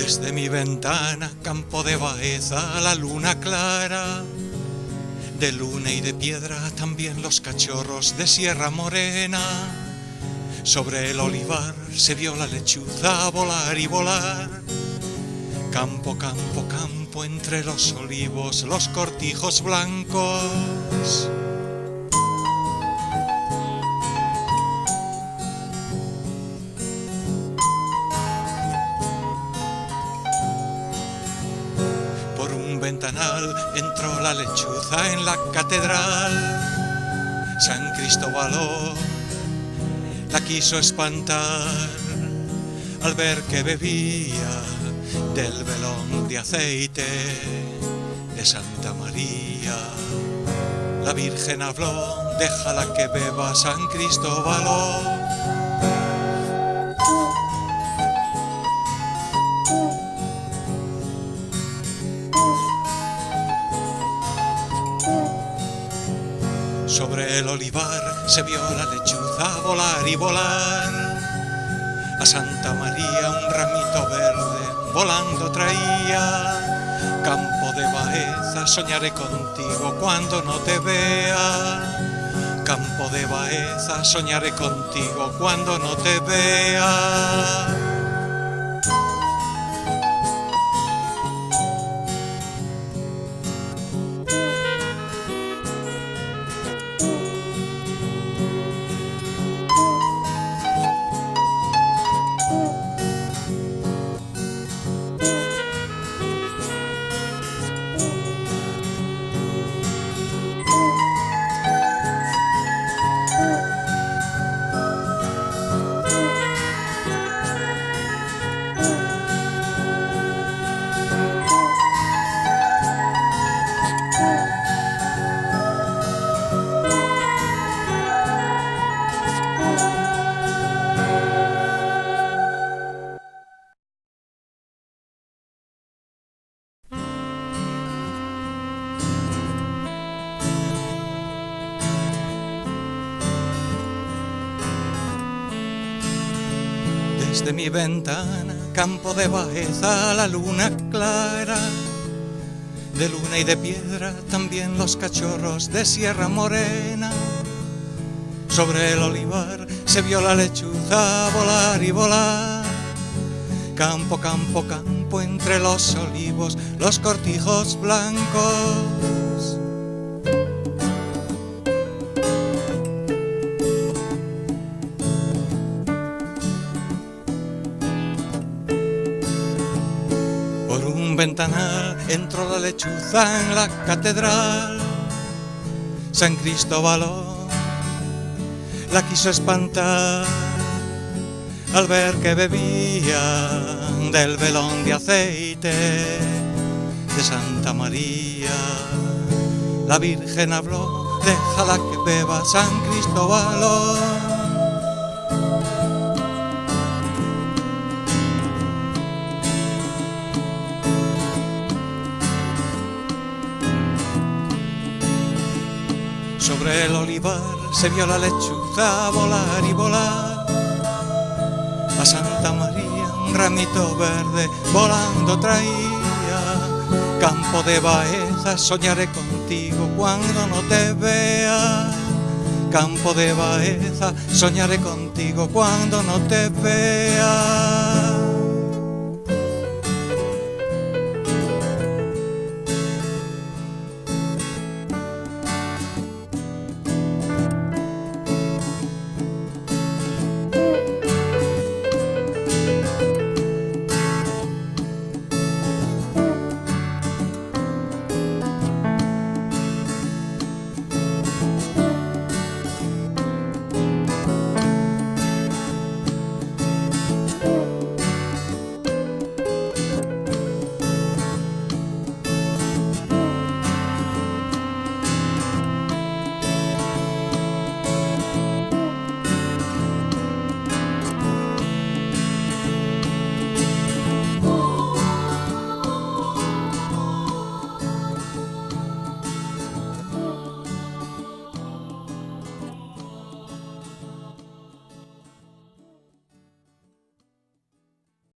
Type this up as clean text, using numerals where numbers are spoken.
Desde mi ventana, campo de Baeza, la luna clara, de luna y de piedra también los cachorros de Sierra Morena. Sobre el olivar se vio la lechuza volar y volar. Campo, campo, campo, entre los olivos, los cortijos blancos. Por un ventanal entró la lechuza en la catedral. San Cristóbalo la quiso espantar al ver que bebía del velón de aceite de Santa María. La Virgen habló, déjala que beba San Cristóbalo. Sobre el olivar se vio la lechuza volar y volar. A Santa María un ramito verde volando traía. Campo de Baeza, soñaré contigo cuando no te vea. Campo de Baeza, soñaré contigo cuando no te vea. Desde mi ventana, campo de Baeza, la luna clara, de luna y de piedra también los cachorros de Sierra Morena. Sobre el olivar se vio la lechuza volar y volar. Campo, campo, campo, entre los olivos, los cortijos blancos. Por un ventanal entró la lechuza en la catedral. San Cristóbalo la quiso espantar al ver que bebía del velón de aceite de Santa María. La Virgen habló, déjala que beba San Cristóbalo. Sobre el olivar se vio la lechuza volar y volar. A Santa María un ramito verde volando traía. Campo de Baeza, soñaré contigo cuando no te vea. Campo de Baeza, soñaré contigo cuando no te vea.